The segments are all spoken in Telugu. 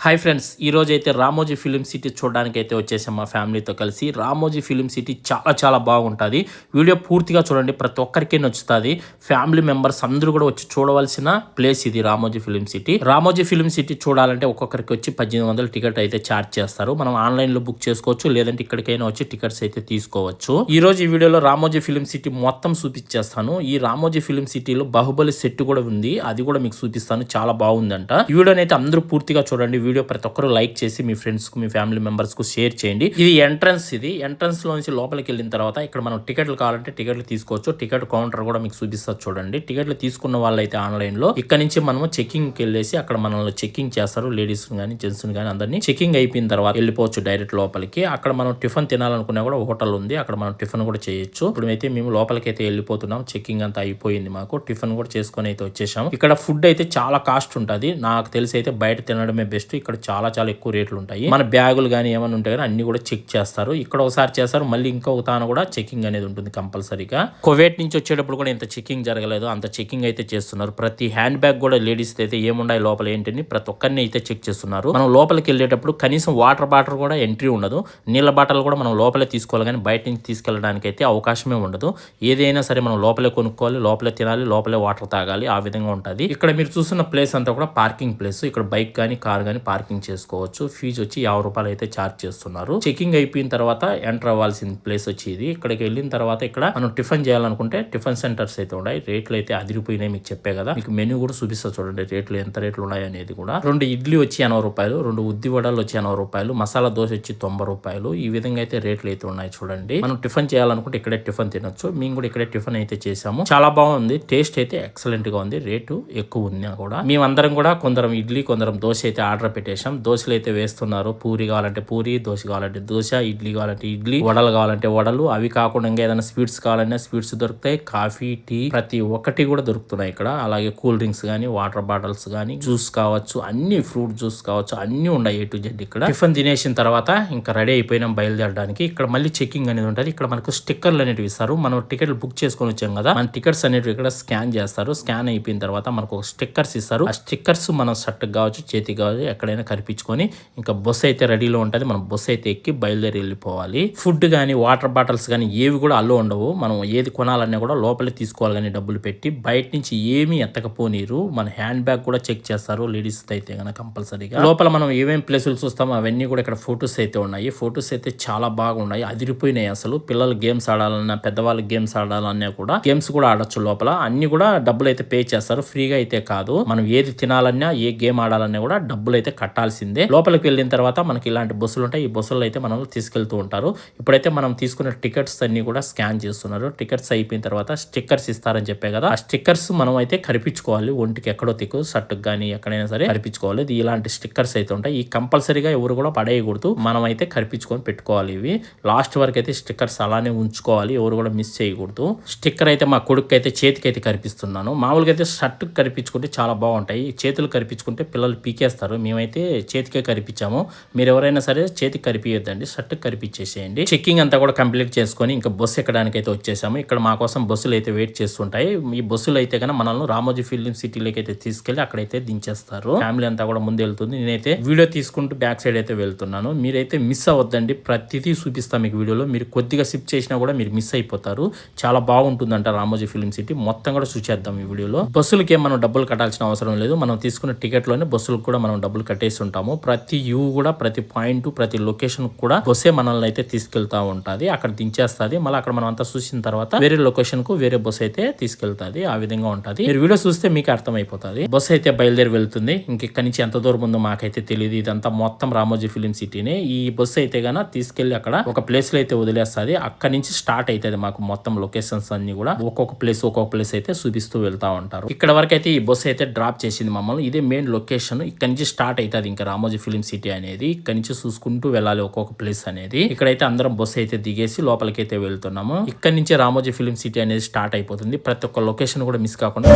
హాయ్ ఫ్రెండ్స్, ఈరోజు అయితే రామోజీ ఫిలిం సిటీ చూడడానికి అయితే వచ్చేసాం మా ఫ్యామిలీతో కలిసి. రామోజీ ఫిలిం సిటీ చాలా బాగుంటుంది. వీడియో పూర్తిగా చూడండి, ప్రతి ఒక్కరికి నచ్చుతుంది. ఫ్యామిలీ మెంబర్స్ అందరూ కూడా వచ్చి చూడవలసిన ప్లేస్ ఇది Ramoji film city. Ramoji film city చూడాలంటే ఒక్కొక్కరికి వచ్చి 1800 టికెట్ అయితే ఛార్జ్ చేస్తారు. మనం ఆన్లైన్లో బుక్ చేసుకోవచ్చు, లేదంటే ఇక్కడికైనా వచ్చి టికెట్స్ అయితే తీసుకోవచ్చు. ఈ రోజు ఈ వీడియోలో రామోజీ ఫిలిం సిటీ మొత్తం చూపించేస్తాను. ఈ రామోజీ ఫిలిం సిటీలో బాహుబలి సెట్ కూడా ఉంది, అది కూడా మీకు చూపిస్తాను. చాలా బాగుందంట. ఈ వీడియోని అయితే అందరూ పూర్తిగా చూడండి. వీడియో ప్రతి ఒక్కరు లైక్ చేసి మీ ఫ్రెండ్స్ కు, మీ ఫ్యామిలీ మెంబర్స్ కు షేర్ చేయండి. ఇది ఎంట్రన్స్. ఇది ఎంట్రన్స్ లో నుంచి లోపలికి వెళ్ళిన తర్వాత ఇక్కడ మనం టికెట్లు కావాలంటే టికెట్లు తీసుకోవచ్చు. టికెట్ కౌంటర్ కూడా మీకు చూపిస్తారు చూడండి. టికెట్లు తీసుకున్న వాళ్ళైతే ఆన్లైన్ లో ఇక్కడ నుంచి మనము చెకింగ్ కి వెళ్ళేసి అక్కడ మనల్ని చెకింగ్ చేస్తారు. లేడీస్ గానీ జెంట్స్ గానీ అందరినీ చెకింగ్ అయిపోయిన తర్వాత వెళ్ళిపోవచ్చు డైరెక్ట్ లోపలికి. అక్కడ మనం టిఫిన్ తినాలనుకున్నా కూడా హోటల్ ఉంది, అక్కడ మనం టిఫిన్ కూడా చేయొచ్చు. ఇప్పుడు అయితే మేము లోపలికి అయితే వెళ్ళిపోతున్నాం. చెకింగ్ అంతా అయిపోయింది, మాకు టిఫిన్ కూడా చేసుకొని అయితే వచ్చేసాము. ఇక్కడ ఫుడ్ అయితే చాలా కాస్ట్ ఉంటుంది. నాకు తెలిసి అయితే బయట తినడమే బెస్ట్. ఇక్కడ చాలా ఎక్కువ రేట్లు ఉంటాయి. మన బ్యాగులు కానీ ఏమైనా ఉంటాయి కానీ అన్ని కూడా చెక్ చేస్తారు. ఇక్కడ ఒకసారి చేస్తారు, మళ్ళీ ఇంకొక తాను కూడా చెకింగ్ అనేది ఉంటుంది కంపల్సరీగా. కువైట్ నుంచి వచ్చేటప్పుడు కూడా ఇంత చెకింగ్ జరగలేదు, అంత చెకింగ్ అయితే చేస్తున్నారు. ప్రతి హ్యాండ్ బ్యాగ్ కూడా లేడీస్ అయితే ఏముండాయి లోపల ఏంటని ప్రతి ఒక్కరిని అయితే చెక్ చేస్తున్నారు. మనం లోపలికి వెళ్ళేటప్పుడు కనీసం వాటర్ బాటిల్ కూడా ఎంట్రీ ఉండదు. నీళ్ళ బాటిల్ కూడా మనం లోపలే తీసుకోవాలి, కానీ బయట నుంచి తీసుకెళ్ళడానికి అయితే అవకాశమే ఉండదు. ఏదైనా సరే మనం లోపలే కొనుక్కోవాలి, లోపలే తినాలి, లోపలే వాటర్ తాగాలి. ఆ విధంగా ఉంటుంది. ఇక్కడ మీరు చూస్తున్న ప్లేస్ అంతా కూడా పార్కింగ్ ప్లేస్. ఇక్కడ బైక్ కానీ కార్ కానీ పార్కింగ్ చేసుకోవచ్చు. ఫీజు వచ్చి 50 రూపాయలు అయితే ఛార్జ్ చేస్తున్నారు. చెకింగ్ అయిపోయిన తర్వాత ఎంటర్ అవ్వాల్సిన ప్లేస్ వచ్చి ఇది. ఇక్కడికి వెళ్ళిన తర్వాత ఇక్కడ మనం టిఫిన్ చేయాలనుకుంటే టిఫిన్ సెంటర్స్ అయితే ఉన్నాయి. రేట్లు అయితే అదిరిపోయినాయి, మీకు చెప్పే కదా. మీకు మెనూ కూడా చూపిస్తా చూడండి, రేట్లు ఎంత రేట్లు ఉన్నాయి అనేది కూడా. 2 ఇడ్లీ వచ్చి 80 రూపాయలు, 2 ఉద్ది వడలు వచ్చి 80 రూపాయలు, మసాలా దోశ వచ్చి 90 రూపాయలు. ఈ విధంగా అయితే రేట్లు అయితే ఉన్నాయి చూడండి. మనం టిఫిన్ చేయాలనుకుంటే ఇక్కడే టిఫిన్ తినొచ్చు. మేము కూడా ఇక్కడే టిఫిన్ అయితే చేసాము. చాలా బాగుంది, టేస్ట్ అయితే ఎక్సలెంట్ గా ఉంది. రేటు ఎక్కువ ఉన్నా కూడా మేమందరం కూడా కొందరం ఇడ్లీ కొందరం దోశ అయితే ఆర్డర్ పెట్టేశాం. దోశలు అయితే వేస్తున్నారు. పూరి కావాలంటే పూరి, దోశ కావాలంటే దోశ, ఇడ్లీ కావాలంటే ఇడ్లీ, వడలు కావాలంటే వడలు. అవి కాకుండా ఇంకా ఏదైనా స్వీట్స్ కావాలన్నా స్వీట్స్ దొరుకుతాయి. కాఫీ, టీ ప్రతి ఒక్కటి కూడా దొరుకుతున్నాయి ఇక్కడ. అలాగే కూల్ డ్రింక్స్ గానీ, వాటర్ బాటిల్స్ గానీ, జ్యూస్ కావచ్చు, అన్ని ఫ్రూట్ జ్యూస్ కావచ్చు, అన్ని ఉన్నాయి A to Z ఇక్కడ. టిఫిన్ తినేసిన తర్వాత ఇంకా రెడీ అయిపోయినాం బయలుదేరడానికి. ఇక్కడ మళ్ళీ చెకింగ్ అనేది ఉంటుంది. ఇక్కడ మనకు స్టిక్కర్లు అనేవి ఇస్తారు. మనం టికెట్లు బుక్ చేసుకొని వచ్చాం కదా, మన టికెట్స్ అనేవి ఇక్కడ స్కాన్ చేస్తారు. స్కాన్ అయిపోయిన తర్వాత మనకు ఒక స్టిక్కర్స్ ఇస్తారు. ఆ స్టిక్కర్స్ మనం షర్ట్ కావచ్చు, చేతికి కావచ్చు, ఎక్కడైనా కనిపించుకొని ఇంకా బస్సు అయితే రెడీలో ఉంటుంది. మనం బస్సు అయితే ఎక్కి బయలుదేరి వెళ్ళిపోవాలి. ఫుడ్ కానీ, వాటర్ బాటిల్స్ కానీ ఏవి కూడా అల్లో ఉండవు. మనం ఏది కొనాలన్నా కూడా లోపలే తీసుకోవాలి కానీ డబ్బులు పెట్టి. బయట నుంచి ఏమీ ఎత్తకపోనీరు. మన హ్యాండ్ బ్యాగ్ కూడా చెక్ చేస్తారు లేడీస్ అయితే కనుక కంపల్సరీగా. లోపల మనం ఏమేమి ప్లేసులు చూస్తామో అవన్నీ కూడా ఇక్కడ ఫొటోస్ అయితే ఉన్నాయి. ఫొటోస్ అయితే చాలా బాగున్నాయి, అదిరిపోయినాయి అసలు. పిల్లలు గేమ్స్ ఆడాలన్నా, పెద్దవాళ్ళు గేమ్స్ ఆడాలన్నా కూడా గేమ్స్ కూడా ఆడొచ్చు లోపల. అన్ని కూడా డబ్బులు అయితే పే చేస్తారు, ఫ్రీగా అయితే కాదు. మనం ఏది తినాలన్నా, ఏ గేమ్ ఆడాలన్నా కూడా డబ్బులు అయితే కట్టాల్సిందే. లోపలికి వెళ్ళిన తర్వాత మనకి ఇలాంటి బస్సులు ఉంటాయి. ఈ బస్సులు అయితే మనం తీసుకెళ్తూ ఉంటారు. ఇప్పుడైతే మనం తీసుకున్న టికెట్స్ అన్ని కూడా స్కాన్ చేస్తున్నారు. టికెట్స్ అయిపోయిన తర్వాత స్టిక్కర్స్ ఇస్తారని చెప్పే కదా, ఆ స్టిక్కర్స్ మనం అయితే కరిపించుకోవాలి. ఒంటికి ఎక్కడో తిక్కు, షర్ట్ కానీ ఎక్కడైనా సరే కరిపించుకోవాలి. ఇలాంటి స్టిక్కర్స్ అయితే ఉంటాయి. ఈ కంపల్సరీగా ఎవరు కూడా పడేయకూడదు, మనం అయితే కరిపించుకొని పెట్టుకోవాలి. ఇవి లాస్ట్ వరకు అయితే స్టిక్కర్స్ అలానే ఉంచుకోవాలి, ఎవరు కూడా మిస్ చేయకూడదు. స్టిక్కర్ అయితే మా కొడుకు అయితే చేతికి అయితే కరిపిస్తున్నాను. మామూలుగా అయితే షర్ట్ కరిపించుకుంటే చాలా బాగుంటాయి, చేతులు కరిపించుకుంటే పిల్లలు పీకేస్తారు. మేమైతే చేతికే కరిపించాము. మీరు ఎవరైనా సరే చేతికి కరిపియొద్దండి, షర్ట్ కరిపించేసేయండి. చెక్కింగ్ అంతా కూడా కంప్లీట్ చేసుకొని ఇంకా బస్సు ఎక్కడానికి అయితే వచ్చేసాము. ఇక్కడ మా కోసం బస్సులు అయితే వెయిట్ చేస్తుంటాయి. ఈ బస్సులు అయితే కన్నా మనల్ని రామోజీ ఫిలిం సిటీలోకి అయితే తీసుకెళ్లి అక్కడైతే దించేస్తారు. ఫ్యామిలీ అంతా కూడా ముందు వెళ్తుంది. నేనైతే వీడియో తీసుకుంటూ బ్యాక్ సైడ్ అయితే వెళ్తున్నాను. మీరైతే మిస్ అవ్వద్దండి, ప్రతిదీ చూపిస్తాం మీకు వీడియోలో. మీరు కొద్దిగా సిప్ చేసినా కూడా మీరు మిస్ అయిపోతారు. చాలా బాగుంటుందంట రామోజీ ఫిలిం సిటీ. మొత్తం కూడా చూసేద్దాం ఈ వీడియోలో. బస్సులకి మనం డబ్బులు కట్టాల్సిన అవసరం లేదు. మనం తీసుకున్న టికెట్ లోనే బస్సులకు కూడా మనం డబ్బులు కట్టేసి ఉంటాము. ప్రతి యూ కూడా, ప్రతి పాయింట్, ప్రతి లొకేషన్ కూడా బస్సే మనల్ని అయితే తీసుకెళ్తా ఉంటుంది. అక్కడ దించేస్తుంది. మళ్ళీ అక్కడ మనం అంతా చూసిన తర్వాత వేరే లొకేషన్ కు వేరే బస్సు అయితే తీసుకెళ్తాది. ఆ విధంగా ఉంటుంది. మీరు వీడియో చూస్తే మీకు అర్థమైపోతుంది. బస్సు అయితే బయలుదేరి వెళ్తుంది. ఇక్కడి నుంచి ఎంత దూరం ఉందో మాకైతే తెలియదు. ఇదంతా మొత్తం రామోజీ ఫిలిం సిటీనే. ఈ బస్సు అయితే గాన తీసుకెళ్లి అక్కడ ఒక ప్లేస్ లో అయితే వదిలేస్తుంది. అక్కడ నుంచి స్టార్ట్ అవుతుంది మాకు మొత్తం లొకేషన్స్ అన్ని కూడా. ఒక్కొక్క ప్లేస్ అయితే చూపిస్తూ వెళ్తా ఉంటారు. ఇక్కడ వరకు అయితే ఈ బస్సు అయితే డ్రాప్ చేసింది మమ్మల్ని. ఇదే మెయిన్ లొకేషన్. ఇక్కడ నుంచి స్టార్ట్ అవుతుంది ఇంకా రామోజీ ఫిలిం సిటీ అనేది. ఇక్కడ నుంచి చూసుకుంటూ వెళ్ళాలి ఒక్కొక్క ప్లేస్ అనేది. ఇక్కడైతే అందరం బస్సు అయితే దిగేసి లోపలికి అయితే వెళ్తున్నాము. ఇక్కడ నుంచి రామోజీ ఫిలిం సిటీ అనేది స్టార్ట్ అయిపోతుంది. ప్రతి ఒక్క లొకేషన్ కూడా మిస్ కాకుండా.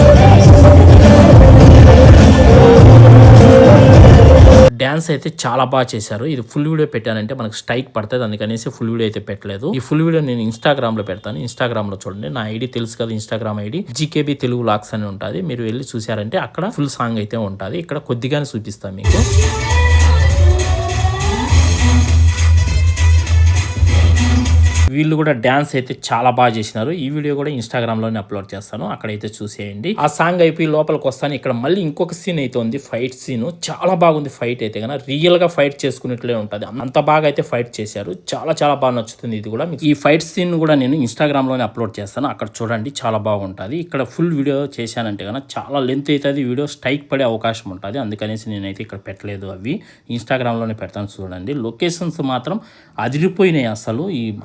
డాన్స్ అయితే చాలా బాగా చేశారు. ఇది ఫుల్ వీడియో పెట్టానంటే మనకు స్ట్రైక్ పడుతుంది, అందుకనేసి ఫుల్ వీడియో అయితే పెట్టలేదు. ఈ ఫుల్ వీడియో నేను ఇన్స్టాగ్రామ్ లో పెడతాను. ఇన్స్టాగ్రామ్ లో చూడండి, నా ఐడి తెలుసు కదా, Instagram ID GKB Telugu vlogs అని ఉంటుంది. మీరు వెళ్ళి చూసారంటే అక్కడ ఫుల్ సాంగ్ అయితే ఉంటుంది. ఇక్కడ కొద్దిగానే చూపిస్తాను మీకు. వీళ్ళు కూడా డాన్స్ అయితే చాలా బాగా చేసినారు. ఈ వీడియో కూడా ఇన్స్టాగ్రామ్ లోనే అప్లోడ్ చేస్తాను, అక్కడైతే చూసేయండి. ఆ సాంగ్ అయిపోయి లోపలికి వస్తాను. ఇక్కడ మళ్ళీ ఇంకొక సీన్ అయితే ఉంది, ఫైట్ సీన్ చాలా బాగుంది. ఫైట్ అయితే కన్నా రియల్ గా ఫైట్ చేసుకున్నట్లే ఉంటది, అంత బాగా అయితే ఫైట్ చేశారు. చాలా చాలా బాగా నచ్చుతుంది. ఇది కూడా ఈ ఫైట్ సీన్ కూడా నేను ఇన్స్టాగ్రామ్ లోనే అప్లోడ్ చేస్తాను, అక్కడ చూడండి చాలా బాగుంటుంది. ఇక్కడ ఫుల్ వీడియో చేశానంటే కన్నా చాలా లెంత్ అవుతుంది, వీడియో స్ట్రైక్ పడే అవకాశం ఉంటుంది. అందుకనేసి నేనైతే ఇక్కడ పెట్టలేదు, అవి ఇన్స్టాగ్రామ్ లోనే పెడతాను చూడండి. లొకేషన్స్ మాత్రం అదిరిపోయినాయి.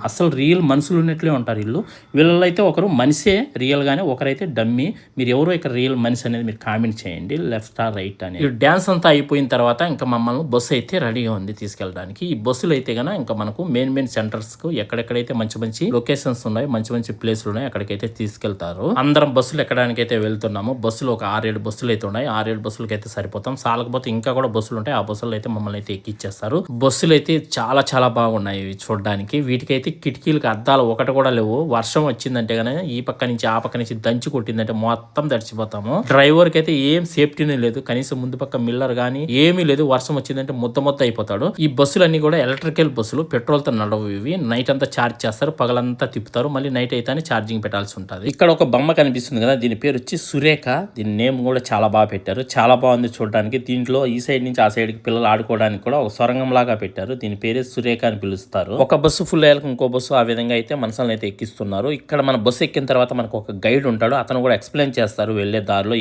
అసలు రియల్ మనుషులు ఉన్నట్లే ఉంటారు వీళ్ళు. వీళ్ళలో అయితే ఒకరు మనిషే రియల్ గానే, ఒకరైతే డమ్మీ. మీరు ఎవరో ఇక్కడ రియల్ మనిషి అనేది మీరు కామెంట్ చేయండి, లెఫ్ట్ ఆర్ రైట్ అని. ఈ డ్యాన్స్ అంతా అయిపోయిన తర్వాత ఇంకా మమ్మల్ని బస్సు అయితే రెడీగా ఉంది తీసుకెళ్ళడానికి. ఈ బస్సులు అయితే కన్నా ఇంకా మనకు మెయిన్ సెంటర్స్ కు ఎక్కడెక్కడైతే మంచి లొకేషన్స్ ఉన్నాయి, మంచి ప్లేస్లు ఉన్నాయి, అక్కడికైతే తీసుకెళ్తారు. అందరం బస్సులు ఎక్కడానికి అయితే వెళ్తున్నాము. బస్సులు ఒక 6-7 బస్సులు అయితే ఉన్నాయి. 6-7 బస్సులకి అయితే సరిపోతాం. సాలకపోతే ఇంకా కూడా బస్సులు ఉంటాయి, ఆ బస్సులు అయితే మమ్మల్ని అయితే ఎక్కిచ్చేస్తారు. బస్సులు అయితే చాలా బాగున్నాయి చూడడానికి. వీటికైతే కిటికీలకు అద్దాలు ఒకటి కూడా లేవు. వర్షం వచ్చిందంటే గానీ ఈ పక్క నుంచి ఆ పక్క నుంచి దంచి కొట్టిందంటే మొత్తం తడిచిపోతాము. డ్రైవర్ కి అయితే ఏం సేఫ్టీనే లేదు, కనీసం ముందు పక్క మిల్లర్ గానీ ఏమీ లేదు. వర్షం వచ్చిందంటే మొత్తం అయిపోతాడు. ఈ బస్సులన్నీ కూడా ఎలక్ట్రికల్ బస్సులు, పెట్రోల్ తో నడవు. ఇవి నైట్ అంతా ఛార్జ్ చేస్తారు, పగలంతా తిప్పుతారు, మళ్ళీ నైట్ అయితే ఛార్జింగ్ పెట్టాల్సి ఉంటుంది. ఇక్కడ ఒక బొమ్మ కనిపిస్తుంది కదా, దీని పేరు వచ్చి సురేఖ. దీని నేమ్ కూడా చాలా బాగా పెట్టారు, చాలా బాగుంది చూడడానికి. దీంట్లో ఈ సైడ్ నుంచి ఆ సైడ్ కి పిల్లలు ఆడుకోవడానికి కూడా ఒక సొరంగం లాగా పెట్టారు. దీని పేరే సురేఖ అని పిలుస్తారు. ఒక బస్సు ఫుల్ అయ్యాక ఇంకో బస్సు ఆ విధంగా అయితే మనసులను అయితే ఎక్కిస్తున్నారు. ఇక్కడ మన బస్సు ఎక్కిన తర్వాత మనకు ఒక గైడ్ ఉంటాడు, అతను కూడా ఎక్స్ప్లెయిన్ చేస్తారు వెళ్లే దారిలో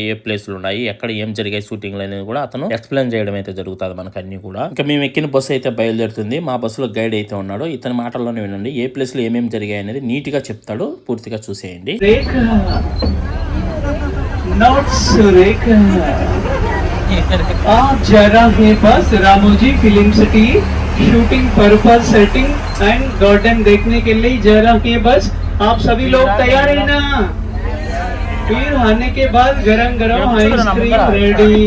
ఏ ప్లేసులు ఉన్నాయి, ఎక్కడ ఏం జరిగాయి షూటింగ్లు అనేది కూడా అతను ఎక్స్ప్లెయిన్ చేయడం అయితే జరుగుతుంది మనకు అన్ని కూడా. ఇంకా మేము ఎక్కిన బస్సు అయితే బయలుదేరుతుంది. మా బస్సులో గైడ్ అయితే ఉన్నాడు, ఇతని మాటల్లోనే వినండి. ఏ ప్లేస్ లో ఏమేమి జరిగాయి అనేది నీట్ గా చెప్తాడు, పూర్తిగా చూసేయండి. आप जा रहे बस Ramoji film city shooting purpose setting and garden देखने के लिए जा रहे बस। आप सभी लोग तैयार हैं ना? फिर आने के बाद गरम ice cream ready.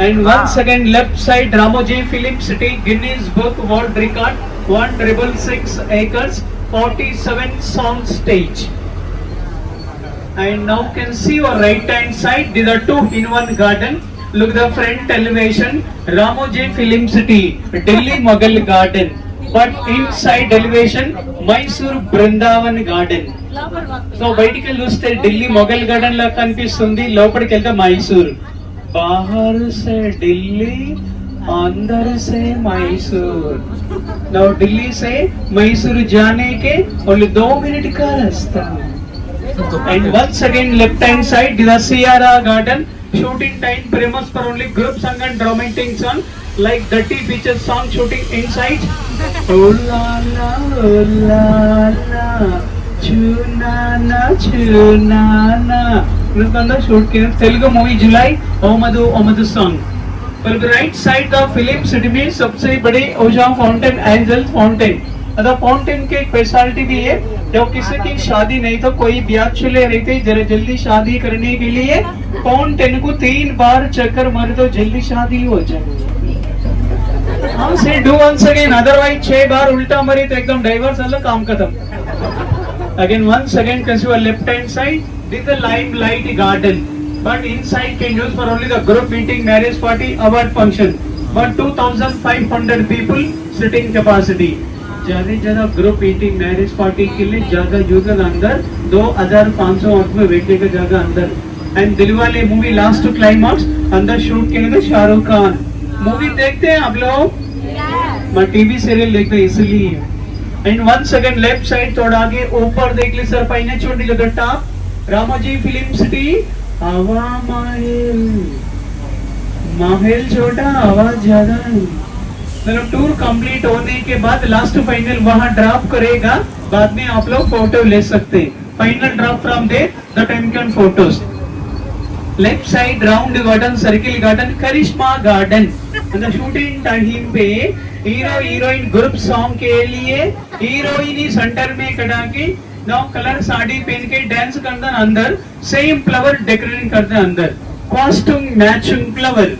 And 1 second left side Ramoji film city Guinness book world record 166 acres 47 sound stage. And now can see your right hand side, these are 2-in-1 garden. Look the front elevation, Ramoji Film City, Delhi Mughal Garden. But inside elevation, Mysore Brindavan Garden. So బయటికి చూస్తే ఢిల్లీ మొఘల్ గార్డెన్ లా కనిపిస్తుంది, లోపలికి వెళ్తే మైసూర్. బాహర్ సే ఢిల్లీ, अंदर से मैसूर. now दिल्ली से मैसूर जाने के only 2 मिनट का रास्ता. and once again left hand side the Sierra Garden. shooting time famous for only group song and romantic song like Dirty Beaches song shooting inside. oh la la chunana shoot kiya Telugu movie July Omadu song. पर right side the film city में सबसे बड़े ओशा फाउंटेन एंजल फाउंटेन. अदा फाउंटेन के एक स्पेशलिटी भी है, जब किसी की शादी नहीं तो कोई ब्याह चले रहते जरा जल्दी शादी करने के लिए फाउंटेन को 3 बार चक्कर मारे तो जल्दी शादी हो जाए. हाँ से डू वंस अगेन, अदरवाइज 6 बार उल्टा मारे तो एकदम डाइवर्स वाला काम खत्म. Again once again consider left hand side this is the limelight garden. but inside can use for only the group meeting, marriage party, award function. but 2500 people sitting capacity. ज्यादा ग्रुप मीटिंग मैरिज पार्टी के लिए ज्यादा यूजर अंदर, 2500 आदमी बैठने का जगह अंदर. And Dilwale movie last climax अंदर शूट किए थे शाहरुख खान. मूवी देखते हैं आप लोग? मैं टीवी सीरियल देखते हैं इसलिए. एंड 1 सेकंड लेफ्ट साइड थोड़ा आगे ऊपर देख ली सर, पाइने छोड़ दी टॉप रामोजी फिल्म सिटी. हवा महल छोटा, आवाज ज्यादा. मतलब टूर कंप्लीट होने के बाद लास्ट फाइनल वहां ड्रॉप करेगा, बाद में आप लोग फोटो ले सकते. Final drop from there the time can photos. Left side round garden, circle garden, Karishma garden. मतलब शूटिंग टाइम पे हीरो हीरोइन ग्रुप सॉन्ग के लिए हीरोइन ही सेंटर में खड़ा के नौ कलर साड़ी पहन के डांस करते अंदर, सेम फ्लावर डेकोरेटिंग करते अंदर, costume matching flower.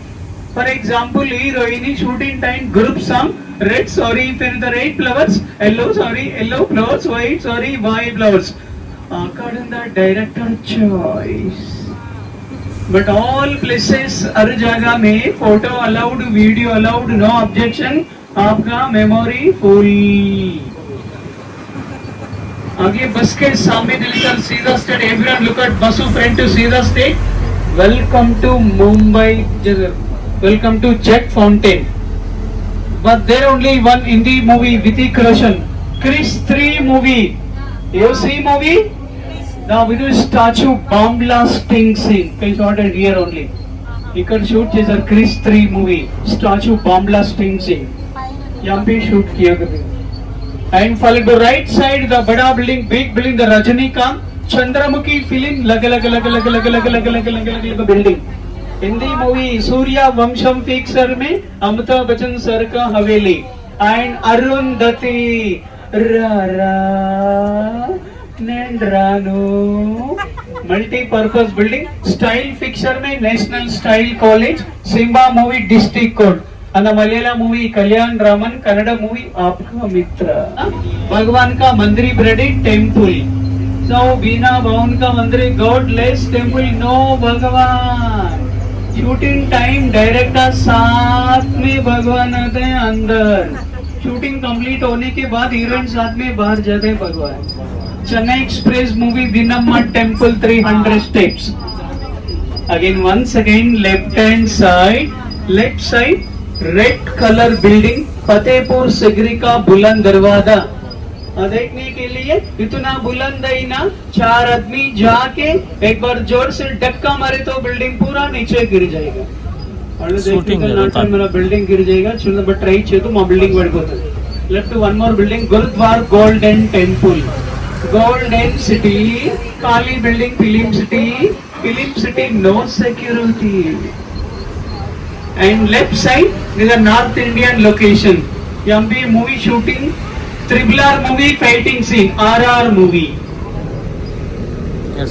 For example heroine shooting time group song red sorry फिर the red flowers, yellow sorry yellow flowers, white sorry white flowers. According the director choice. But all places हर जगह में photo allowed, video allowed, no objection. आपका मेमोरी फुल. आगे बस के सामने दिल्ली सर सीधा straight everyone look at bus front to सीधा straight welcome to Mumbai welcome to jet fountain but there only one Hindi movie Hrithik Roshan Chris 3 movie you see movie now we do statue bomb blasting scene is ordered here only you can shoot this Chris 3 movie statue bomb blasting scene यहाँ पे shoot किया गया and follow the right side the बड़ा building big building the Rajinikanth Chandramukhi film लग building Hindi movie Sooryavansham picture में अमिताभ बच्चन सर का हवेली and Arundhati multipurpose building style picture में national style college Simmba movie district court and Malayalam movie Kalyan Raman Kannada movie आपका मित्र भगवान का मंदिर ब्रेडी टेम्पल सो बीना भवन का मंदिर गॉडलेस टेम्पल नो भगवान शूटिंग टाइम डायरेक्टर साथ में भगवान आते हैं अंदर शूटिंग कंप्लीट होने के बाद हीरोइन साथ में बाहर जाते हैं भगवान चेन्नई एक्सप्रेस मूवी विनम्मा temple 300 steps again once again left side red colour building Fatehpur Sikri का बुलंद दरवाजा देखने के लिए इतना बुलंद है ना 4 आदमी जाके एक बार जोर से धक्का मारे तो बिल्डिंग पूरा नीचे गिर जाएगा मेरा बिल्डिंग गिर जाएगा चलो बट ट्राई చేతు మా బిల్డింగ్ పడిపోతుంది left one more building gurdwara golden temple golden city కాళీ building film city no security and left side is a north indian location यहाँ पे movie shooting triple R movie fighting scene RR movie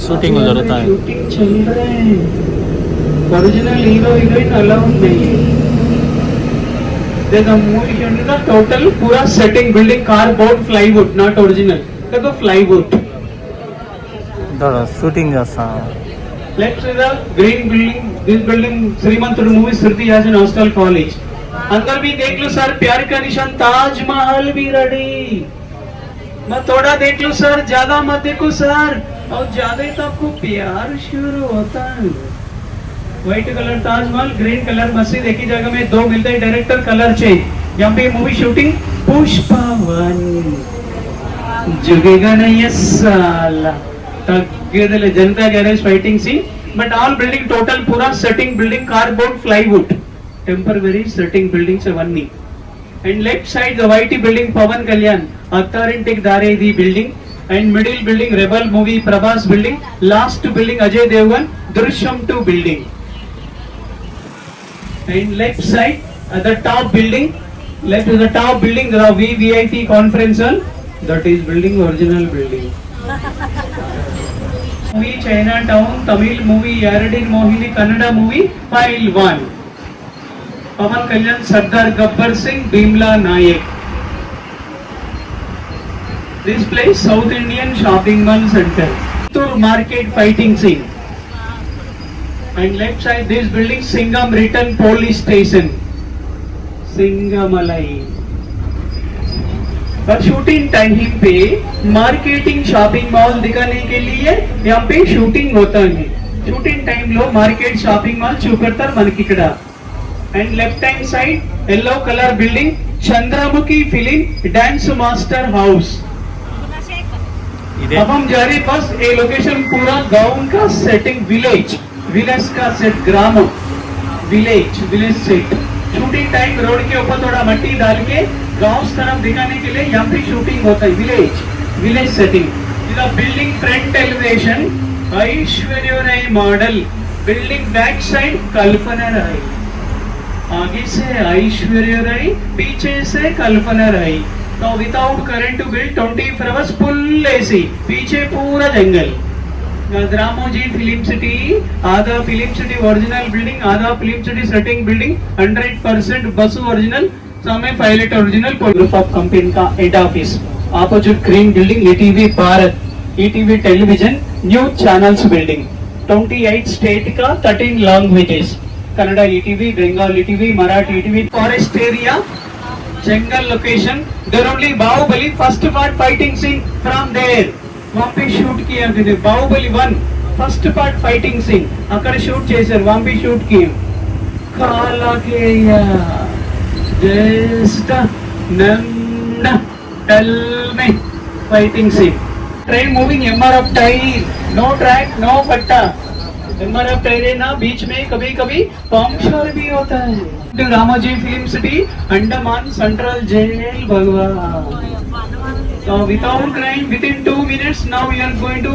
shooting जरूरत है शूटिंग चल रहे हैं ओरिजिनल हीरो हीरोइन अलाउड नहीं देखो मूवी शूटिंग का टोटल पूरा setting building cardboard plywood not original देखो प्लाईवुड शूटिंग చేస్తా left side green building this building Srimanthudu movie Shruti Haasan hostel college अंदर भी देख लो सर प्यार का निशान ताजमहल भी रेडी मैं थोड़ा देख लो सर ज्यादा मत देखो सर और ज्यादा ही तो आपको प्यार शुरू होता है white colour Taj Mahal green colour मस्जिद एक ही जगह में दो मिलते हैं डायरेक्टर कलर चेंज यहाँ पे मूवी शूटिंग पुष्पा 1 जुगेगा नहीं ये साला तगेदले Janatha garage fighting scene but all building total पूरा setting building cardboard plywood temporary setting buildings అవన్నీ and left side the white building Pawan Kalyan authentic Daredi building and middle building Rebel movie Prabhas building last building Ajay Devgan Drishyam 2 building and left side at the top building left is the top building the VVIP conference hall that is building original building movie Chinatown Tamil movie Yaradin Mohini Kannada movie File 1 Pawan Kalyan Sardaar Gabbar Singh Bheemla Nayak this place south Indian shopping mall centre tour market fighting scene and left side this building Singham return police station सिंगमलाई पर शूटिंग टाइम पे मार्केटिंग शॉपिंग मॉल दिखाने के लिए यहाँ पे शूटिंग होता है शूटिंग टाइम लो मार्केट शॉपिंग मॉल చూపెడతారు మనకి ఇక్కడ and left hand side yellow color building Chandramukhi film dance master house अब हम जा रहे बस ये लोकेशन पूरा गांव का सेटिंग विलेज का सेट ग्राम village set shooting time road के ऊपर थोड़ा मट्टी डाल के गांव तरफ दिखाने के लिए यहाँ पे शूटिंग होता है विलेज सेटिंग इधर building front elevation Aishwarya Rai model building back side Kalpana Rai आगे से ऐश्वर्या राय पीछे से कल्पना राय तो without current to build 24 hours full AC पीछे पूरा जंगल रामोजी फिल्म सिटी आधा फिल्म सिटी ओरिजिनल बिल्डिंग आधा फिल्म सिटी सेटिंग बिल्डिंग 100% बस ओरिजिनल समय pilot original group of company का head office opposite green building ETV Bharat ETV television news channels building 28 state का 13 languages Kannada ETV Bengali TV Marathi TV forest area jungle location there only Baahubali first part fighting scene from there वहां पे शूट किया गया Baahubali 1 first part fighting scene అక్కడ షూట్ చేశారు वहां पे शूट किया काला के या जस्ट नन्ना tell me fighting scene train moving MRF tyre no track no पट्टा एमआरएफ टायर है ना बीच में कभी कभी पंक्चर भी होता है Ramoji film city Andaman central jail भगवान without crime within 2 minutes now we are going to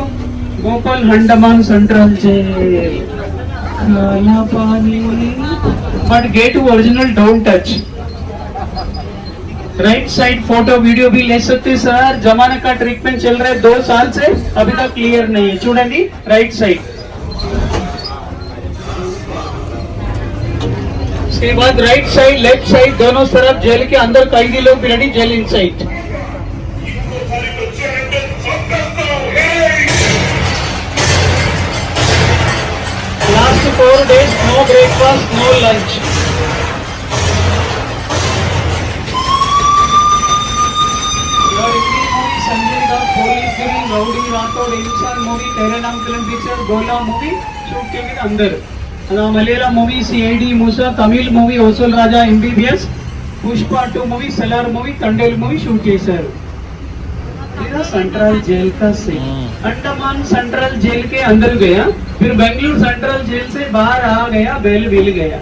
Gopal Andaman Central Jail kala pani but get to original don't touch right side photo video भी ले सकते सर जमाना का ट्रीटमेंट चल रहा है 2 साल से अभी तक क्लियर नहीं है చూడండి राइट साइड इसके बाद राइट साइड लेफ्ट साइड दोनों तरफ जेल के अंदर कैदी लोग भी ready jail inside last 4 days no breakfast no lunch rowdy Rathore इंसान movie Tere Naam film picture गोला मूवी शूट किया अंदर Malayalam movie CID Moosa Tamil movie Vasool Raja MBBS Pushpa 2 movie Salaar movie Thandel movie shoot చేశారు इधर सेंट्रल जेल का सीन अंडमान सेंट्रल जेल के अंदर गया फिर बेंगलुरु सेंट्रल जेल से बाहर आ गया बेल मिल गया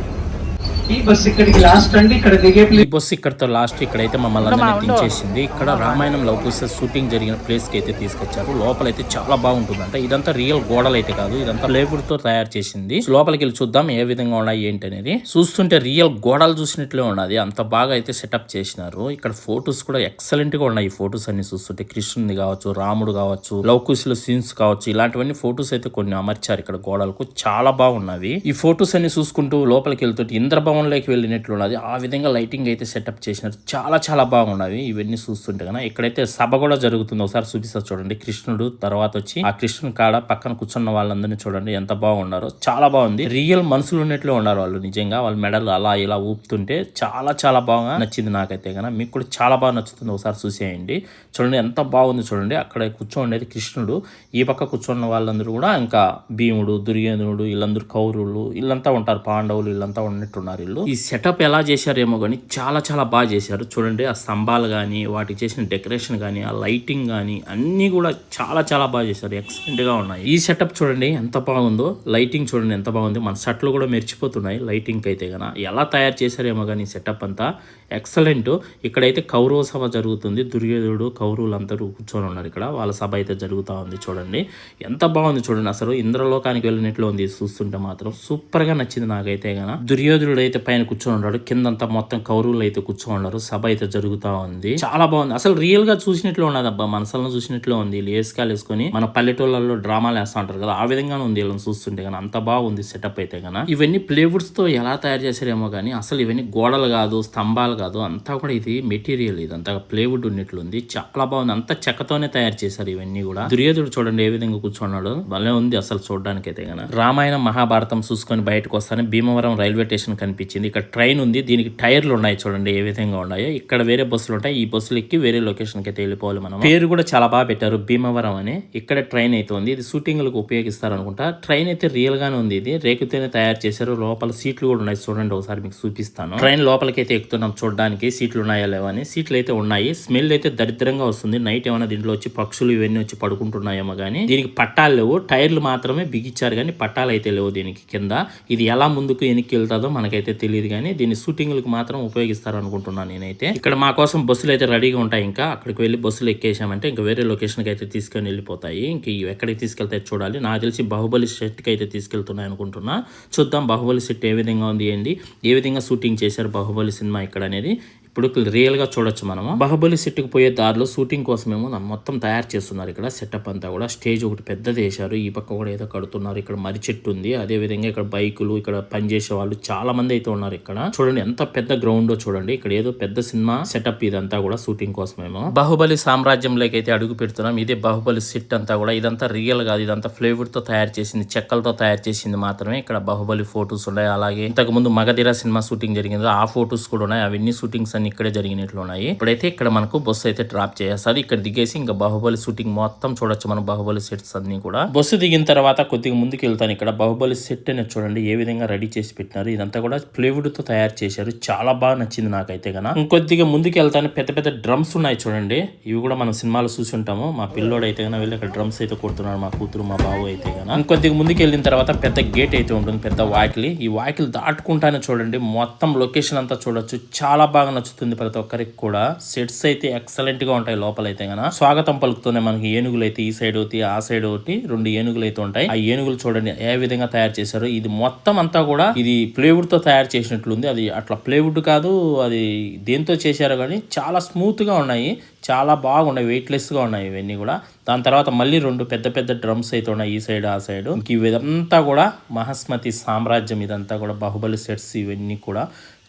ఈ బస్ ఇక్కడికి లాస్ట్ అండి ఇక్కడ దిగే ఈ బస్ ఇక్కడతో లాస్ట్ ఇక్కడైతే మమ్మల్ని అందరినీ దించేసింది ఇక్కడ రామాయణం లవ్ కుశ షూటింగ్ జరిగిన ప్లేస్ కి అయితే తీసుకొచ్చారు లోపలైతే చాలా బాగుంటుందంట ఇదంతా రియల్ గోడలు అయితే కాదు ఇదంతా ప్లేవుడ్ తో తయారు చేసింది లోపలికి వెళ్ళి చూద్దాం ఏ విధంగా ఉన్నాయి ఏంటి అనేది చూస్తుంటే రియల్ గోడలు చూసినట్లే ఉన్నది అంత బాగా అయితే సెటప్ చేసినారు ఇక్కడ ఫొటోస్ కూడా ఎక్సలెంట్ గా ఉన్నాయి ఈ ఫొటోస్ అన్ని చూస్తుంటే కృష్ణుని కావచ్చు రాముడు కావచ్చు లవ్ కుశల సీన్స్ కావచ్చు ఇలాంటివన్నీ ఫొటోస్ అయితే కొన్ని అమర్చారు ఇక్కడ గోడలకు చాలా బాగున్నవి ఈ ఫొటోస్ అన్ని చూసుకుంటూ లోపలికి వెళ్తుంటే ఇంద్రభవన్ లోకి వెళ్ళినట్లు ఉన్నది ఆ విధంగా లైటింగ్ అయితే సెటప్ చేసినారు చాలా చాలా బాగున్నవి ఇవన్నీ చూస్తుంటే కన్నా ఇక్కడైతే సభ కూడా జరుగుతుంది ఒకసారి చూపిస్తా చూడండి కృష్ణుడు తర్వాత వచ్చి ఆ కృష్ణుని కాడ పక్కన కూర్చున్న వాళ్ళందరినీ చూడండి ఎంత బాగున్నారో చాలా బాగుంది రియల్ మనుషులు ఉన్నట్లే ఉన్నారు వాళ్ళు నిజంగా వాళ్ళ మెడలు అలా ఇలా ఊపుతుంటే చాలా చాలా బాగా నచ్చింది నాకైతే కన్నా మీకు కూడా చాలా బాగా నచ్చుతుంది ఒకసారి చూసేయండి చూడండి ఎంత బాగుంది చూడండి అక్కడ కూర్చోండేది కృష్ణుడు ఈ పక్క కూర్చున్న వాళ్ళందరూ కూడా ఇంకా భీముడు దుర్యోధనుడు వీళ్ళందరూ కౌరవులు వీళ్ళంతా ఉంటారు పాండవులు వీళ్ళంతా ఉన్నట్టున్నారు ఈ సెటప్ ఎలా చేశారేమో కానీ చాలా చాలా బాగా చేశారు చూడండి ఆ స్తంభాలు కానీ వాటికి చేసిన డెకరేషన్ కానీ ఆ లైటింగ్ కానీ అన్ని కూడా చాలా చాలా బాగా చేశారు ఎక్సలెంట్ గా ఉన్నాయి ఈ సెటప్ చూడండి ఎంత బాగుందో లైటింగ్ చూడండి ఎంత బాగుంది మన షర్ట్లు కూడా మెరిచిపోతున్నాయి లైటింగ్ అయితే గన ఎలా తయారు చేశారేమో కానీ సెటప్ అంతా ఎక్సలెంట్ ఇక్కడైతే కౌరవ సభ జరుగుతుంది దుర్యోధనుడు కౌరవులు అందరూ కూర్చొని ఉన్నారు ఇక్కడ వాళ్ళ సభ అయితే జరుగుతూ ఉంది చూడండి ఎంత బాగుంది చూడండి అసలు ఇంద్రలోకానికి వెళ్ళినట్లు ఉంది చూస్తుంటే మాత్రం సూపర్ గా నచ్చింది నాకైతే గన దుర్యోధనుడు అయితే పైన కూర్చొని ఉన్నాడు కిందంతా మొత్తం కౌరవులు అయితే కూర్చొని ఉన్నారు సభ అయితే జరుగుతూ ఉంది చాలా బాగుంది అసలు రియల్ గా చూసినట్లు ఉన్నది అబ్బా మనసులను చూసినట్లు ఉంది వీళ్ళు వేసుకాలు వేసుకొని మన పల్లెటూళ్ళలో డ్రామాలు వేస్తా ఉంటారు కదా ఆ విధంగానే ఉంది వీళ్ళని చూస్తుంటే కానీ అంత బాగుంది సెటప్ అయితే కన్నా ఇవన్నీ ప్లేవుడ్స్ తో ఎలా తయారు చేశారేమో కానీ అసలు ఇవన్నీ గోడలు కాదు స్తంభాలు కాదు అంతా కూడా ఇది మెటీరియల్ ఇదంతా ప్లేవుడ్ ఉన్నట్లుంది చాలా బాగుంది అంతా చెక్కతోనే తయారు చేశారు ఇవన్నీ కూడా దుర్యోధుడు చూడండి ఏ విధంగా కూర్చున్నాడు భలే ఉంది అసలు చూడడానికి అయితే కన్నా రామాయణం మహాభారతం చూసుకొని బయటకు వస్తానే భీమవరం రైల్వే స్టేషన్ కనిపించింది ఇక్కడ ట్రైన్ ఉంది దీనికి టైర్లు ఉన్నాయి చూడండి ఏ విధంగా ఉన్నాయో ఇక్కడ వేరే బస్సులు ఉంటాయి ఈ బస్సులు ఎక్కి వేరే లొకేషన్ కి అయితే వెళ్ళిపోవాలి మనం పేరు కూడా చాలా బాగా పెట్టారు భీమవరం అని ఇక్కడ ట్రైన్ అయితే ఉంది ఇది షూటింగ్లకు ఉపయోగిస్తారు అనుకుంటా ట్రైన్ అయితే రియల్ గానే ఉంది ఇది రేకుతోనే తయారు చేశారు లోపల సీట్లు కూడా ఉన్నాయి చూడండి ఒకసారి మీకు చూపిస్తాను ట్రైన్ లోపలికి అయితే ఎక్కుతున్నాం చూడడానికి సీట్లు ఉన్నాయా లేవా అని సీట్లు అయితే ఉన్నాయి స్మెల్ అయితే దరిద్రంగా వస్తుంది నైట్ ఏమైనా దీంట్లో వచ్చి పక్షులు ఇవన్నీ వచ్చి పడుకుంటున్నాయేమో కానీ దీనికి పట్టాలు లేవు టైర్లు మాత్రమే బిగించారు కానీ పట్టాలు అయితే లేవు దీనికి కింద ఇది ఎలా ముందుకు వెనక్కి వెళ్తాదో మనకైతే తెలియదు కానీ దీన్ని షూటింగ్లకు మాత్రం ఉపయోగిస్తారు అనుకుంటున్నాను నేనైతే ఇక్కడ మా కోసం బస్సులు అయితే రెడీగా ఉంటాయి ఇంకా అక్కడికి వెళ్ళి బస్సులు ఎక్కేసామంటే ఇంకా వేరే లొకేషన్కి అయితే తీసుకొని వెళ్ళిపోతాయి ఇంక ఎక్కడికి తీసుకెళ్తాయి చూడాలి నాకు తెలిసి బాహుబలి సెట్కి అయితే తీసుకెళ్తున్నాయి అనుకుంటున్నా చూద్దాం బాహుబలి సెట్ ఏ విధంగా ఉంది ఏంటి ఏ విధంగా షూటింగ్ చేశారు బాహుబలి సినిమా ఇక్కడ అనేది ఇప్పుడు రియల్ గా చూడొచ్చు మనము బాహుబలి సెట్ కు పోయే దారిలో షూటింగ్ కోసమేమో మొత్తం తయారు చేస్తున్నారు ఇక్కడ సెటప్ అంతా కూడా స్టేజ్ ఒకటి పెద్దది వేశారు ఈ పక్క కూడా ఏదో కడుతున్నారు ఇక్కడ మర్రి చెట్టు ఉంది అదే విధంగా ఇక్కడ బైకులు ఇక్కడ పనిచేసే వాళ్ళు చాలా మంది అయితే ఉన్నారు ఇక్కడ చూడండి ఎంత పెద్ద గ్రౌండ్ చూడండి ఇక్కడ ఏదో పెద్ద సినిమా సెటప్ ఇదంతా కూడా షూటింగ్ కోసమేమో బాహుబలి సామ్రాజ్యంలోకి అయితే అడుగు పెడుతున్నాం ఇదే బాహుబలి సెట్ అంతా కూడా ఇదంతా రియల్ కాదు ఇదంతా ఫ్లేవుడ్ తో తయారు చేసింది చెక్కలతో తయారు చేసింది మాత్రమే ఇక్కడ బాహుబలి ఫొటోస్ ఉన్నాయి అలాగే ఇంతకు ముందు మగధీర సినిమా షూటింగ్ జరిగింది ఆ ఫొటోస్ కూడా ఉన్నాయి అవన్నీ షూటింగ్స్ అన్ని ఇక్కడే జరిగినట్లు ఉన్నాయి. ఇప్పుడైతే ఇక్కడ మనకు బస్సు అయితే డ్రాప్ చేసేస్తుంది. ఇక్కడ దిగేసి ఇంకా బాహుబలి షూటింగ్ మొత్తం చూడొచ్చు మనం, బాహుబలి సెట్స్ అన్ని కూడా. బస్సు దిగిన తర్వాత కొద్దిగా ముందుకు వెళ్తాను. ఇక్కడ బాహుబలి సెట్ అనేది చూడండి ఏ విధంగా రెడీ చేసి పెట్టినారు. ఇదంతా కూడా ప్లేవుడ్ తో తయారు చేశారు. చాలా బాగా నచ్చింది నాకైతే గన. ఇంకొద్దిగా ముందుకు వెళ్తాను, పెద్ద పెద్ద డ్రమ్స్ ఉన్నాయి చూడండి. ఇవి కూడా మనం సినిమాలో చూసి ఉంటాము. మా పిల్లోడు అయితే గన వెళ్ళి అక్కడ డ్రమ్స్ అయితే కొడుతున్నాడు, మా కూతురు మా బాబు అయితే గన. ఇంకొద్దిగా ముందుకు వెళ్ళిన తర్వాత పెద్ద గేట్ అయితే ఉంటుంది, పెద్ద వాకిలి. ఈ వాకిలి దాటుకుంటానే చూడండి మొత్తం లొకేషన్ అంతా చూడొచ్చు. చాలా బాగా నచ్చుతుంది ప్రతి ఒక్కరికి కూడా. సెట్స్ అయితే ఎక్సలెంట్ గా ఉంటాయి లోపల అయితే గన. స్వాగతం పలుకుతూనే మనకి ఏనుగులు అయితే ఈ సైడ్ ఒకటి ఆ సైడ్ ఒకటి 2 ఏనుగులు అయితే ఉంటాయి. ఆ ఏనుగులు చూడండి ఏ విధంగా తయారు చేశారు. ఇది మొత్తం అంతా కూడా ఇది ప్లేవుడ్ తో తయారు చేసినట్లుంది. అది అట్లా ప్లేవుడ్ కాదు, అది దేంతో చేశారో కానీ చాలా స్మూత్ గా ఉన్నాయి, చాలా బాగున్నాయి, వెయిట్లెస్ గా ఉన్నాయి ఇవన్నీ కూడా. దాని తర్వాత మళ్ళీ 2 పెద్ద పెద్ద డ్రమ్స్ అయితే ఉన్నాయి ఈ సైడ్ ఆ సైడ్. ఇదంతా కూడా మహస్మతి సామ్రాజ్యం, ఇదంతా కూడా బాహుబలి సెట్స్ ఇవన్నీ కూడా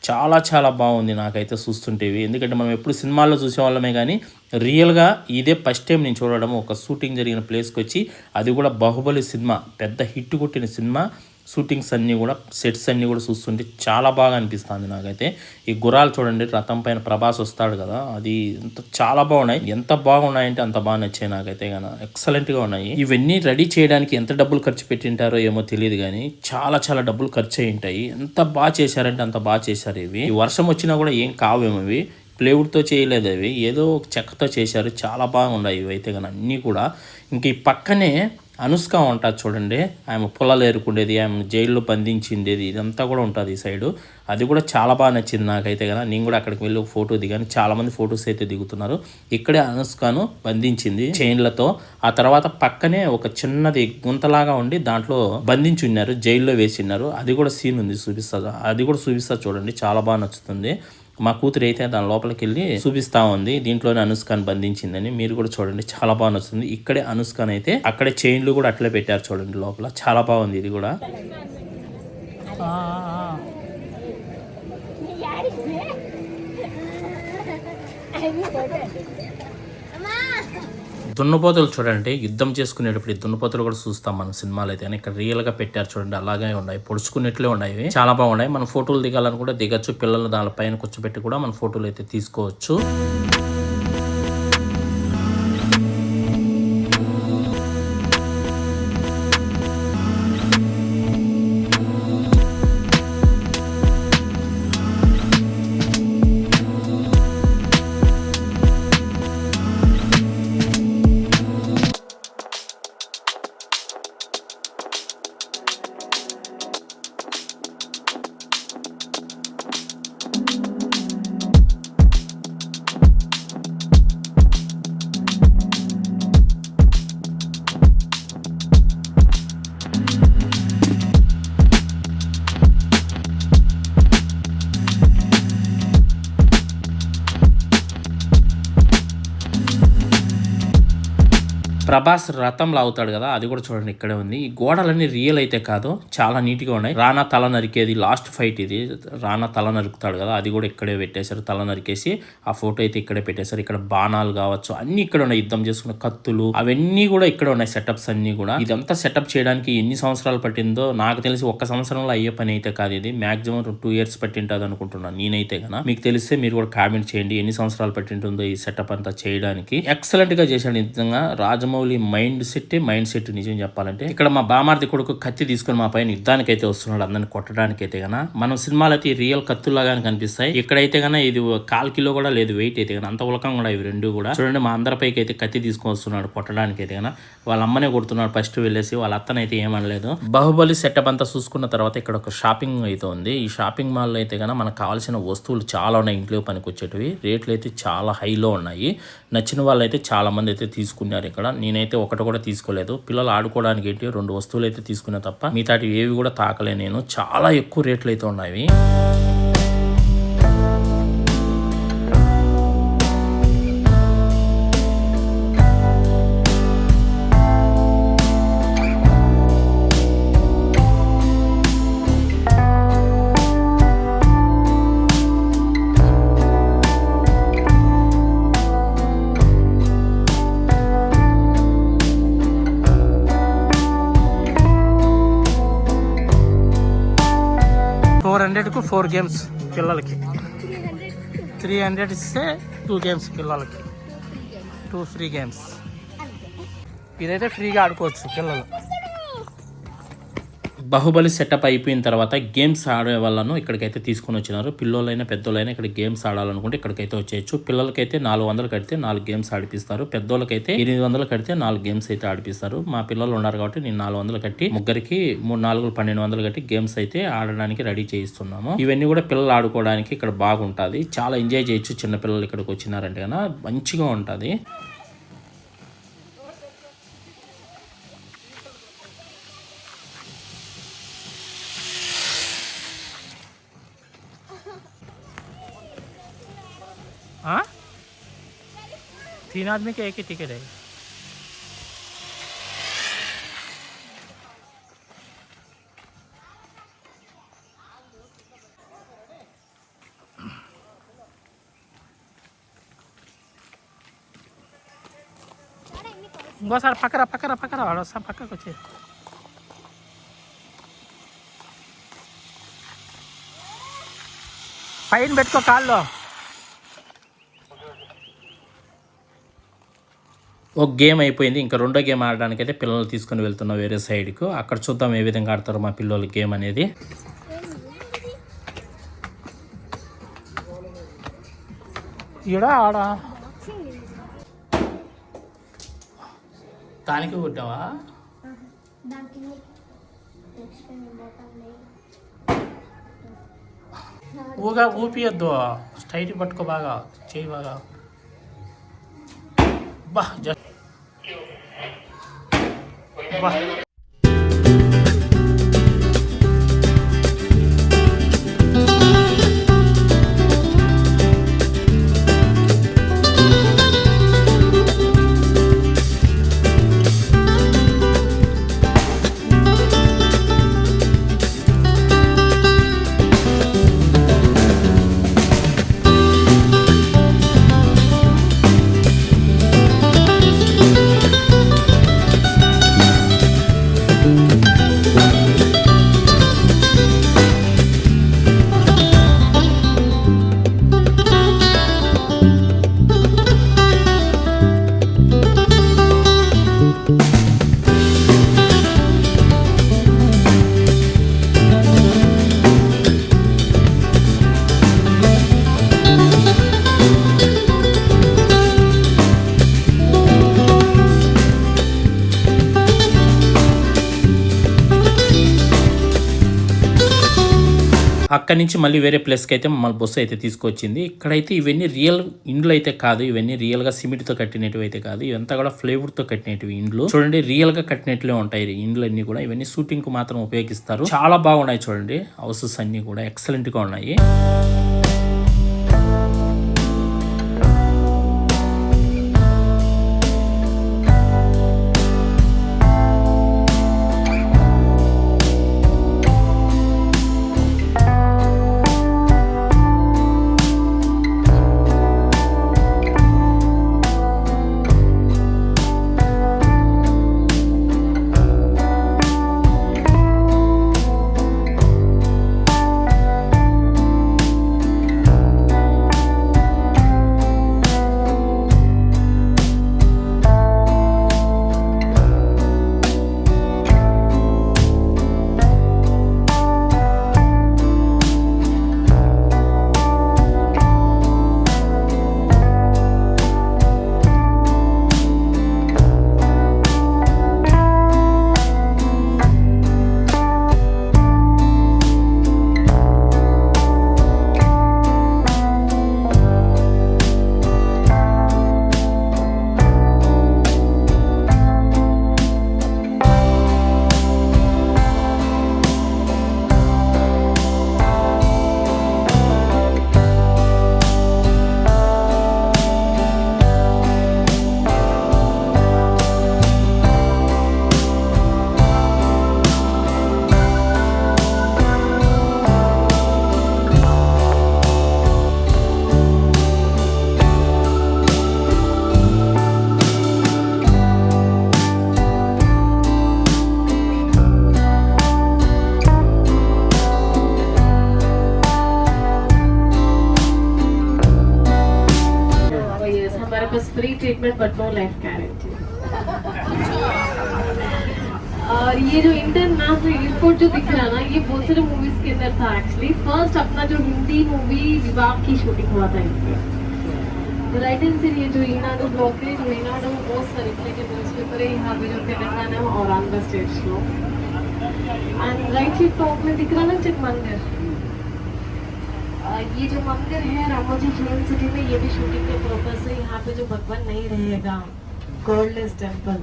చాలా చాలా బాగుంది నాకైతే చూస్తుంటేవి. ఎందుకంటే మనం ఎప్పుడు సినిమాల్లో చూసేవాళ్ళమే కానీ రియల్గా ఇదే ఫస్ట్ టైం నేను చూడడం. ఒక షూటింగ్ జరిగిన ప్లేస్కి వచ్చి, అది కూడా బాహుబలి సినిమా పెద్ద హిట్ కొట్టిన సినిమా షూటింగ్స్ అన్నీ కూడా సెట్స్ అన్నీ కూడా చూస్తుంటే చాలా బాగా అనిపిస్తుంది నాకైతే. ఈ గుర్రాలు చూడండి, రథం పైన ప్రభాస్ వస్తాడు కదా, అది చాలా బాగున్నాయి. ఎంత బాగున్నాయంటే అంత బాగా నచ్చాయి నాకైతే కానీ, ఎక్సలెంట్గా ఉన్నాయి. ఇవన్నీ రెడీ చేయడానికి ఎంత డబ్బులు ఖర్చు పెట్టింటారో ఏమో తెలియదు కానీ చాలా చాలా డబ్బులు ఖర్చు అయి ఉంటాయి. ఎంత బాగా చేశారంటే అంత బాగా చేశారు. ఇవి ఈ వర్షం వచ్చినా కూడా ఏం కావేమో, ఇవి ప్లేవుడ్తో చేయలేదు, అవి ఏదో చెక్కతో చేశారు. చాలా బాగున్నాయి ఇవైతే కానీ అన్నీ కూడా. ఇంక ఈ పక్కనే అనుష్క ఉంటుంది చూడండి, ఆమె పొలాలు ఏరుకుండేది, ఆమె జైల్లో బంధించిండేది, ఇదంతా కూడా ఉంటుంది ఈ సైడు. అది కూడా చాలా బాగా నచ్చింది నాకైతే కదా. నేను కూడా అక్కడికి వెళ్ళి ఒక ఫోటో దిగాను. చాలా మంది ఫొటోస్ అయితే దిగుతున్నారు. ఇక్కడే అనుష్కను బంధించింది చైన్లతో. ఆ తర్వాత పక్కనే ఒక చిన్నది గుంతలాగా ఉండి దాంట్లో బంధించి ఉన్నారు, జైల్లో వేసిన్నారు. అది కూడా సీన్ ఉంది, చూపిస్తా. అది కూడా చూపిస్తా చూడండి, చాలా బాగా నచ్చుతుంది. మా కూతురు అయితే దాని లోపలికి వెళ్ళి చూపిస్తా ఉంది, దీంట్లోనే అనుష్కను బంధించిందని. మీరు కూడా చూడండి, చాలా బాగా నచ్చుతుంది. ఇక్కడే అనుష్కన్ అయితే అక్కడే చైన్లు కూడా అట్లే పెట్టారు చూడండి లోపల, చాలా బాగుంది ఇది కూడా. దున్నపోతులు చూడండి, యుద్ధం చేసుకునేటప్పుడు ఈ దున్నపోతులు కూడా చూస్తాం మనం సినిమాలు అయితే. ఇక్కడ రియల్ గా పెట్టారు చూడండి, అలాగే ఉన్నాయి, పొడుచుకున్నట్లే ఉన్నాయి, చాలా బాగున్నాయి. మనం ఫోటోలు దిగాలని కూడా దిగచ్చు, పిల్లలు దానిపైన కూర్చోబెట్టి కూడా మనం ఫోటోలు అయితే తీసుకోవచ్చు. ప్రభాస్ రథం లాగుతాడు కదా, అది కూడా చూడండి ఇక్కడే ఉంది. ఈ గోడలన్నీ రియల్ అయితే కాదు, చాలా నీట్గా ఉన్నాయి. రానా తల నరికేది లాస్ట్ ఫైట్ ఇది, రానా తల నరుకుతాడు కదా, అది కూడా ఇక్కడే పెట్టేశారు. తల నరికేసి ఆ ఫోటో అయితే ఇక్కడే పెట్టేశారు. ఇక్కడ బాణాలు కావచ్చు అన్ని ఇక్కడ ఉన్నాయి, యుద్ధం చేసుకున్న కత్తులు అవన్నీ కూడా ఇక్కడ ఉన్నాయి, సెటప్స్ అన్ని కూడా. ఇదంతా సెటప్ చేయడానికి ఎన్ని సంవత్సరాలు పట్టిందో నాకు తెలిసి 1 సంవత్సరంలో అయ్యే పని అయితే కాదు ఇది. మాక్సిమం 2 years పట్టింటుంది అనుకుంటున్నాను నేనైతే కన్నా. మీకు తెలిస్తే మీరు కూడా కామెంట్ చేయండి ఎన్ని సంవత్సరాలు పట్టింటుందో ఈ సెటప్ అంతా చేయడానికి. ఎక్సలెంట్ గా చేశాడు నిజంగా. రాజమౌళి మైండ్ సెట్ నిజం చెప్పాలంటే. ఇక్కడ మా బామార్ది కొడుకు కత్తి తీసుకొని మా పైన యుద్ధానికి అయితే వస్తున్నాడు, అందరిని కొట్టడానికి అయితే గన. మనం సినిమాలు అయితే రియల్ కత్తులాగానే కనిపిస్తాయి, ఇక్కడైతే గన ఇది 1/4 కిలో కూడా లేదు వెయిట్ అయితే గన, అంత ఉలకం కూడా ఇవి రెండు కూడా. చూడండి మా అందరిపైకి అయితే కత్తి తీసుకొని వస్తున్నాడు కొట్టడానికి అయితే గన. వాళ్ళ అమ్మనే కొడుతున్నాడు ఫస్ట్ వెళ్ళేసి, వాళ్ళ అత్తనైతే ఏమనలేదు. బాహుబలి సెటప్ అంతా చూసుకున్న తర్వాత ఇక్కడ ఒక షాపింగ్ అయితే ఉంది. ఈ షాపింగ్ మాల్ అయితే గన మనకు కావాల్సిన వస్తువులు చాలా ఉన్నాయి, ఇంట్లో పనికి వచ్చేటివి. రేట్లు అయితే చాలా హైలో ఉన్నాయి. నచ్చిన వాళ్ళు అయితే చాలా మంది అయితే తీసుకున్నారు ఇక్కడ. నేనైతే ఒకటి కూడా తీసుకోలేదు, పిల్లలు ఆడుకోవడానికి ఏంటి 2 వస్తువులు అయితే తీసుకున్నా తప్ప మిగతాటి ఏవి కూడా తాకలే నేను. చాలా ఎక్కువ రేట్లు అయితే ఉన్నాయి. $400కు 4 games పిల్లలకి. 300 ఇస్తే 2 గేమ్స్ పిల్లలకి, 2 ఫ్రీ గేమ్స్. ఇదైతే ఫ్రీగా ఆడుకోవచ్చు పిల్లలు. బాహుబలి సెటప్ అయిపోయిన తర్వాత గేమ్స్ ఆడే వాళ్ళను ఇక్కడికైతే తీసుకొని వచ్చినారు. పిల్లలైనా పెద్దోళ్ళైనా ఇక్కడ గేమ్స్ ఆడాలనుకుంటే ఇక్కడికైతే వచ్చేయచ్చు. పిల్లలకైతే 400 కడితే 4 గేమ్స్ ఆడిపిస్తారు. పెద్దోళ్ళకైతే 800 కడితే 4 గేమ్స్ అయితే ఆడిపిస్తారు. మా పిల్లలు ఉన్నారు కాబట్టి నేను 400 కట్టి ముగ్గురికి 3 4 1200 కట్టి గేమ్స్ అయితే ఆడడానికి రెడీ చేయిస్తున్నాము. ఇవన్నీ కూడా పిల్లలు ఆడుకోవడానికి ఇక్కడ బాగుంటుంది. చాలా ఎంజాయ్ చేయొచ్చు. చిన్న పిల్లలు ఇక్కడికి వచ్చినారంటే కన్నా మంచిగా ఉంటుంది. हाँ 3 आदमी के एक ही टिकट है. ఇంకోసారి పక్కరా వాడు వస్తా పక్కకు వచ్చి. పైన పెట్టుకో కాళ్ళు. ఒక గేమ్ అయిపోయింది. ఇంకా రెండో గేమ్ ఆడడానికి అయితే పిల్లలు తీసుకొని వెళ్తున్నాం వేరే సైడ్కు. అక్కడ చూద్దాం ఏ విధంగా ఆడతారు మా పిల్లలు గేమ్ అనేది. ఈడ ఆడ దానికి కొట్టావా? ఊపియద్దు, స్ట్రైట్ పట్టుకో బాగా, చేయి బాగా. బా జస్ట్ బా. అక్కడి నుంచి మళ్ళీ వేరే ప్లేస్కి అయితే మమ్మల్ని బస్సు అయితే తీసుకొచ్చింది. ఇక్కడైతే ఇవన్నీ రియల్ ఇండ్లు అయితే కాదు. ఇవన్నీ రియల్ గా సిమెంట్తో కట్టినవి అయితే కాదు. ఇవంతా కూడా ఫ్లేవర్తో కట్టినవి ఇండ్లు. చూడండి రియల్ గా కట్టినట్లే ఉంటాయి ఇండ్లు అన్ని కూడా. ఇవన్నీ షూటింగ్ కు మాత్రం ఉపయోగిస్తారు. చాలా బాగున్నాయి చూడండి. హౌసెస్ అన్ని కూడా ఎక్సలెంట్ గా ఉన్నాయి. बस free treatment but no life guarantee. और ये जो इंटरनेशनल एयरपोर्ट जो दिख रहा है ना, ये बहुत सारे मूवीज के अंदर था एक्चुअली। फर्स्ट अपना जो हिंदी मूवी विवाह की शूटिंग हुआ था इसमें। राइट हैंड से ये जो ఈనాడు బ్లాకేజ్ ఈనాడు बहुत सारे के न्यूज़पेपर है यहाँ पे जो तेलंगाना और आंध्र स्टेट्स లో। एंड राइट ही टॉप में दिख रहा ना एक मंदिर, ये जो मंदिर है रामोजी फिल्म सिटी में, ये भी शूटिंग के पर्पस से यहाँ पे जो भगवान नहीं रहेगा, गॉडलेस टेम्पल,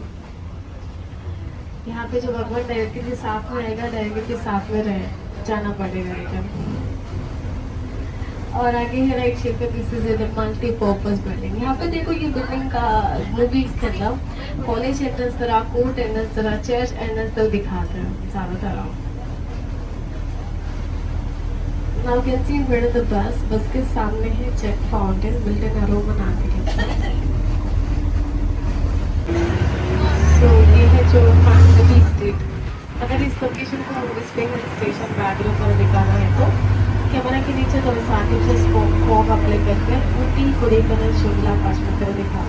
यहाँ पे जो भगवान डायरेक्टली के साथ में रहेगा, डायरेक्टली के साथ में रहे जाना पड़ेगा इधर। और आगे है राइट शेप पे पीसेस है मल्टी पर्पस बिल्डिंग। यहाँ पे देखो ये बिल्डिंग का मूवी मतलब कॉलेज एंट्रेंस तरह, कोर्ट एंट्रेंस तरह, चर्च एंट्रेंस तक दिखाते हैं सारा तरह। Now you can see in front of the बस के सामने है jet fountain built in Roman architecture. So ये है जो फैमिली स्ट्रीट। अगर इस लोकेशन को स्प्रिंग स्टेशन बैंगलोर पर दिखाना है तो कैमरा के नीचे तो आगे से फॉग अप्लाई करके ऊटी कोडाईकनाल शिमला कश्मीर दिखा।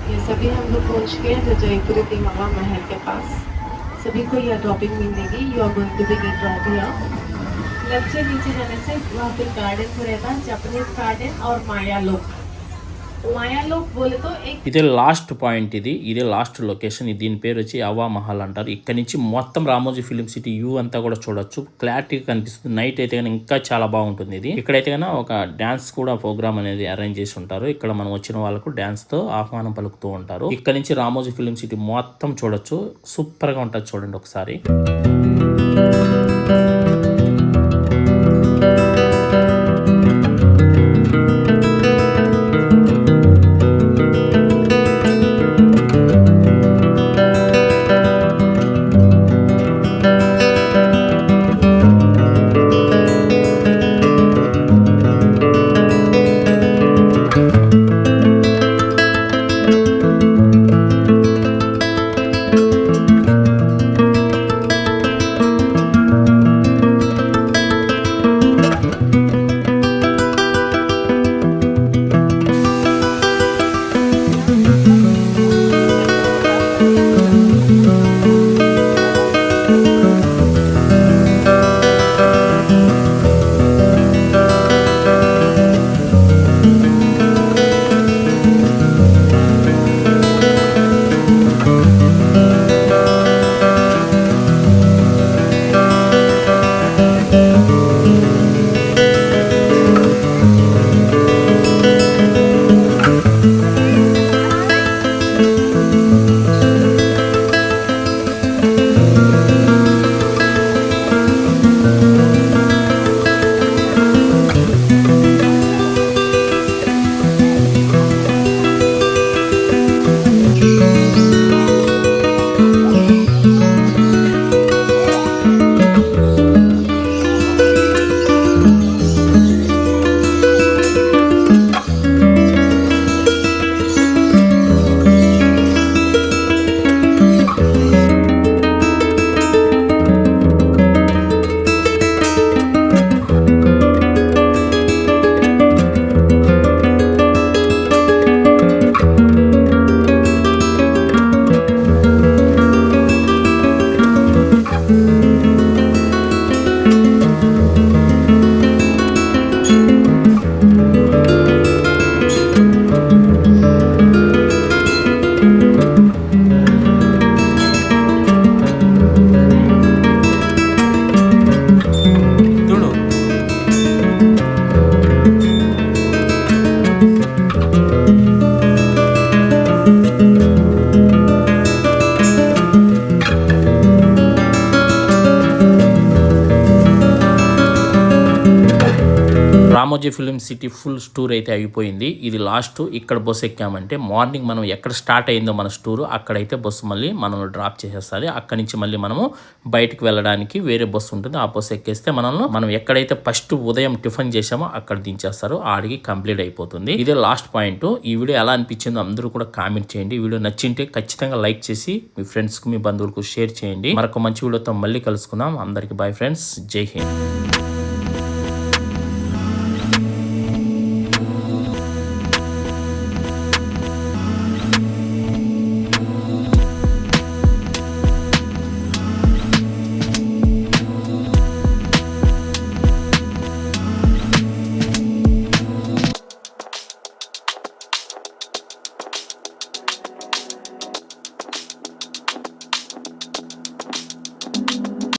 ये सभी हम लोग पहुंच गए जो जयपुरी तिमावा महल के पास। सभी को यह ड्रॉपिंग मिलेगी। You are going to be get drop here. Left से नीचे जाने से वहाँ पे गार्डन रहेगा, जापानीज गार्डन और మాయాలోక్ बोले तो एक ఇదే లాస్ట్ పాయింట్, ఇదే లాస్ట్ లొకేషన్. దీని పేరు వచ్చి అవా మహల్ అంటారు. ఇక్కడ నుంచి మొత్తం రామోజీ ఫిలిం సిటీ యూ అంతా కూడా చూడొచ్చు. క్లారిటీగా కనిపిస్తుంది. నైట్ అయితే కానీ ఇంకా చాలా బాగుంటుంది. ఇది ఇక్కడైతే కానీ ఒక డాన్స్ కూడా ప్రోగ్రామ్ అనేది అరేంజ్ చేసి ఉంటారు. ఇక్కడ మనం వచ్చిన వాళ్ళకు డాన్స్ తో ఆహ్వానం పలుకుతూ ఉంటారు. ఇక్కడ నుంచి రామోజీ ఫిలిం సిటీ మొత్తం చూడొచ్చు. సూపర్ గా ఉంటుంది, చూడండి ఒకసారి. Ramoji film city full tour అయితే అయిపోయింది. ఇది లాస్ట్. ఇక్కడ బస్సు ఎక్కామంటే మార్నింగ్ మనం ఎక్కడ స్టార్ట్ అయిందో మన టూర్ అక్కడైతే బస్సు మళ్ళీ మనం డ్రాప్ చేసేస్తుంది. అక్కడి నుంచి మళ్ళీ మనము బయటకు వెళ్ళడానికి వేరే బస్సు ఉంటుంది. ఆ బస్సు ఎక్కేస్తే మనం ఎక్కడైతే ఫస్ట్ ఉదయం టిఫిన్ చేసామో అక్కడ దించేస్తారు. ఆడికి కంప్లీట్ అయిపోతుంది. ఇదే లాస్ట్ పాయింట్. ఈ వీడియో ఎలా అనిపించిందో అందరూ కూడా కామెంట్ చేయండి. ఈ వీడియో నచ్చింటే ఖచ్చితంగా లైక్ చేసి మీ ఫ్రెండ్స్కి మీ బంధువులకు షేర్ చేయండి. మరొక మంచి వీడియోతో మళ్ళీ కలుసుకుందాం. అందరికీ బై ఫ్రెండ్స్. జై హింద్.